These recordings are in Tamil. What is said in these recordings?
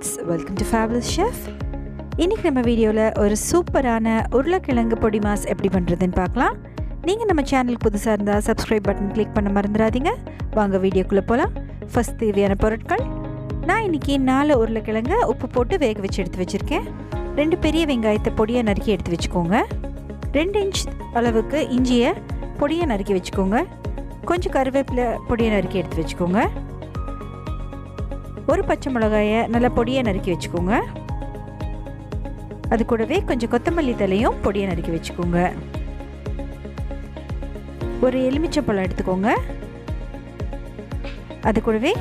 friends, welcome to Fabulous Chef. இன்னைக்கு நம்ம வீடியோல ஒரு சூப்பரான உருளைக்கிழங்கு பொடி மாஸ் எப்படி பண்றதுன்னு பார்க்கலாம். நீங்க நம்ம சேனலுக்கு புதுசா இருந்தா subscribe பட்டன் கிளிக் பண்ண மறந்துடாதீங்க. வாங்க வீடியோக்குள்ள போலாம். ஃபர்ஸ்ட் தேவையான பொருட்கள். நான் இன்னைக்கு 4 உருளைக்கிழங்கு உப்பு போட்டு வேக வச்சு எடுத்து வச்சிருக்கேன். 2 பெரிய வெங்காயத்தை பொடியா நறுக்கி எடுத்து வச்சுக்கோங்க. 2 இன்ச் அளவுக்கு இஞ்சியை பொடியா நறுக்கி வச்சுக்கோங்க. கொஞ்சம் கருவேப்பிலை பொடியா நறுக்கி எடுத்து வச்சுக்கோங்க. ஒரு பச்சை மிளகாயை நல்லா பொடியாக நறுக்கி வச்சுக்கோங்க. அது கூடவே கொஞ்சம் கொத்தமல்லி தலையும் பொடியாக நறுக்கி வச்சுக்கோங்க. ஒரு எலுமிச்சம்பழம் எடுத்துக்கோங்க. அது கூடவே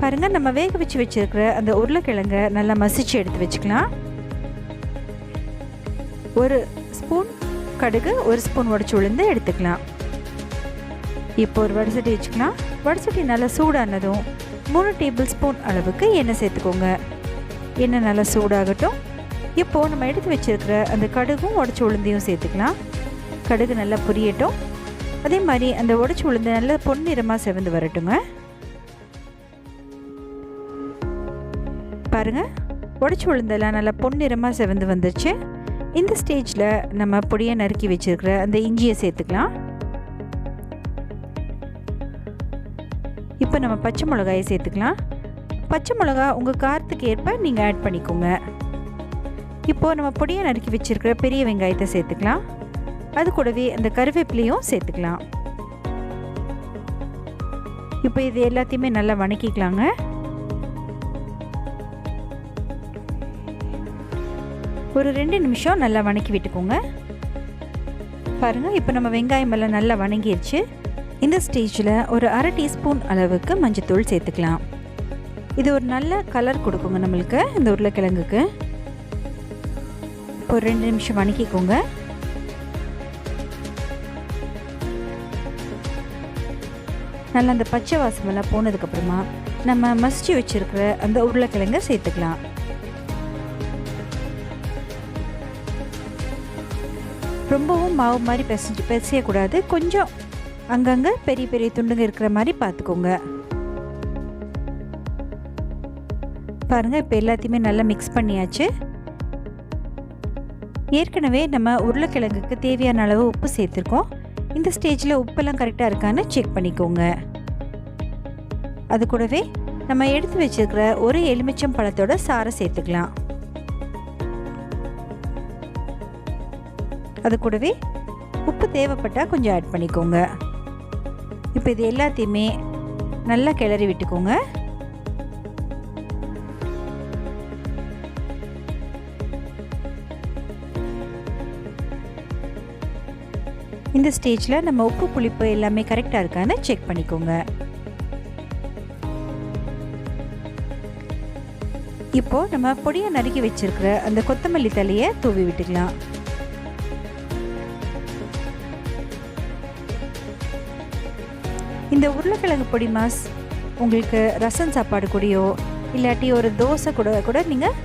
பாருங்கள், நம்ம வேக வச்சு வச்சுருக்கிற அந்த உருளைக்கிழங்கை நல்லா மசிச்சு எடுத்து வச்சுக்கலாம். ஒரு ஸ்பூன் கடுகு, ஒரு ஸ்பூன் உடச்சி உளுந்து எடுத்துக்கலாம். இப்போ ஒரு வடசட்டி வச்சுக்கலாம். வடசட்டி நல்லா சூடானதும் 3 டேபிள் ஸ்பூன் அளவுக்கு எண்ணெய் சேர்த்துக்கோங்க. எண்ணெய் நல்லா சூடாகட்டும். இப்போது நம்ம எடுத்து வச்சுருக்கிற அந்த கடுகும் உடச்சி உளுந்தையும் சேர்த்துக்கலாம். கடுகு நல்லா பொரியட்டும். அதே மாதிரி அந்த உடச்சி உளுந்து நல்லா பொன்னிறமாக செவந்து வரட்டுங்க. பாருங்கள், உடச்சி உளுந்தெல்லாம் நல்லா பொன்னிறமாக செவந்து வந்துருச்சு. இந்த ஸ்டேஜில் நம்ம பொடியை நறுக்கி வச்சுருக்கிற அந்த இஞ்சியை சேர்த்துக்கலாம். இப்போ நம்ம பச்சை மிளகாயை சேர்த்துக்கலாம். பச்சை மிளகா உங்கள் காரத்துக்கு ஏற்ப நீங்கள் ஆட் பண்ணிக்கோங்க. இப்போது நம்ம பொடியை நறுக்கி வச்சுருக்கிற பெரிய வெங்காயத்தை சேர்த்துக்கலாம். அது கூடவே அந்த கருவேப்பிலையும் சேர்த்துக்கலாம். இப்போ இது எல்லாத்தையுமே நல்லா வணக்கிக்கலாங்க. ஒரு 2 நிமிஷம் நல்லா வணக்கி விட்டுக்கோங்க. பாருங்கள், இப்போ நம்ம வெங்காயம் எல்லாம் நல்லா வணங்கிடுச்சு. இந்த ஸ்டேஜில் ஒரு அரை டீஸ்பூன் அளவுக்கு மஞ்சத்தூள் சேர்த்துக்கலாம். இது ஒரு நல்ல கலர் கொடுக்குங்க நம்மளுக்கு இந்த உருளைக்கிழங்குக்கு. இப்போ 2 நிமிஷம் வணக்கிக்கோங்க. நல்லா அந்த பச்சை வாசமெல்லாம் போனதுக்கப்புறமா நம்ம மசிச்சு வச்சுருக்கிற அந்த உருளைக்கிழங்கை சேர்த்துக்கலாம். ரொம்பவும் மாவு மாதிரி பிசையக்கூடாது. கொஞ்சம் அங்கங்கே பெரிய பெரிய துண்டுங்க இருக்கிற மாதிரி பார்த்துக்கோங்க. பாருங்கள், இப்போ எல்லாத்தையுமே நல்லா மிக்ஸ் பண்ணியாச்சு. ஏற்கனவே நம்ம உருளைக்கிழங்குக்கு தேவையான அளவு உப்பு சேர்த்துருக்கோம். இந்த ஸ்டேஜில் உப்பெல்லாம் கரெக்டாக இருக்கான்னு செக் பண்ணிக்கோங்க. அது கூடவே நம்ம எடுத்து வச்சுருக்கிற ஒரு எலுமிச்சம் பழத்தோட சாறை சேர்த்துக்கலாம். அது கூடவே உப்பு தேவைப்பட்டால் கொஞ்சம் ஆட் பண்ணிக்கோங்க. இப்போ இது எல்லாத்தையுமே நல்லா கிளறி விட்டுக்கோங்க. இந்த ஸ்டேஜில் நம்ம உப்பு புளிப்பு எல்லாமே கரெக்டாக இருக்கான்னு செக் பண்ணிக்கோங்க. இப்போது நம்ம பொடியை நறுக்கி வச்சிருக்கிற அந்த கொத்தமல்லி தலையை தூவி விட்டுக்கலாம். இந்த உருளைக்கிழங்கு பொடி மாஸ் உங்களுக்கு ரசம் சாப்பாடு கூடயோ இல்லாட்டி ஒரு தோசை கூட நீங்கள்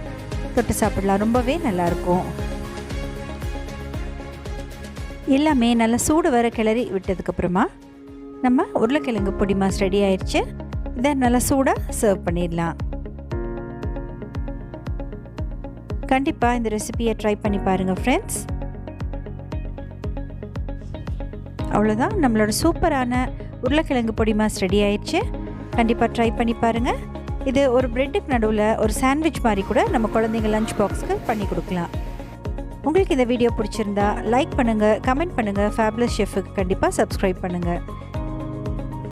தொட்டு சாப்பிடலாம். ரொம்பவே நல்லாயிருக்கும். எல்லாமே நல்லா சூடு வர கிளறி விட்டதுக்கப்புறமா நம்ம உருளைக்கிழங்கு பொடி மாஸ் ரெடி ஆயிடுச்சு. இதை நல்லா சூடாக சர்வ் பண்ணிடலாம். கண்டிப்பாக இந்த ரெசிபியை ட்ரை பண்ணி பாருங்கள் ஃப்ரெண்ட்ஸ். அவ்வளோதான், நம்மளோட சூப்பரான உருளைக்கிழங்கு பொடி மாஸ் ரெடி ஆயிடுச்சு. கண்டிப்பாக ட்ரை பண்ணி பாருங்கள். இது ஒரு ப்ரெட்டுக்கு நடுவில் ஒரு சாண்ட்விச் மாதிரி கூட நம்ம குழந்தைங்க லஞ்ச் பாக்ஸ்க்கு பண்ணி கொடுக்கலாம். உங்களுக்கு இந்த வீடியோ பிடிச்சிருந்தா லைக் பண்ணுங்கள், கமெண்ட் பண்ணுங்கள். ஃபேபுலஸ் ஷெஃப்க்கு கண்டிப்பாக சப்ஸ்கிரைப் பண்ணுங்கள்.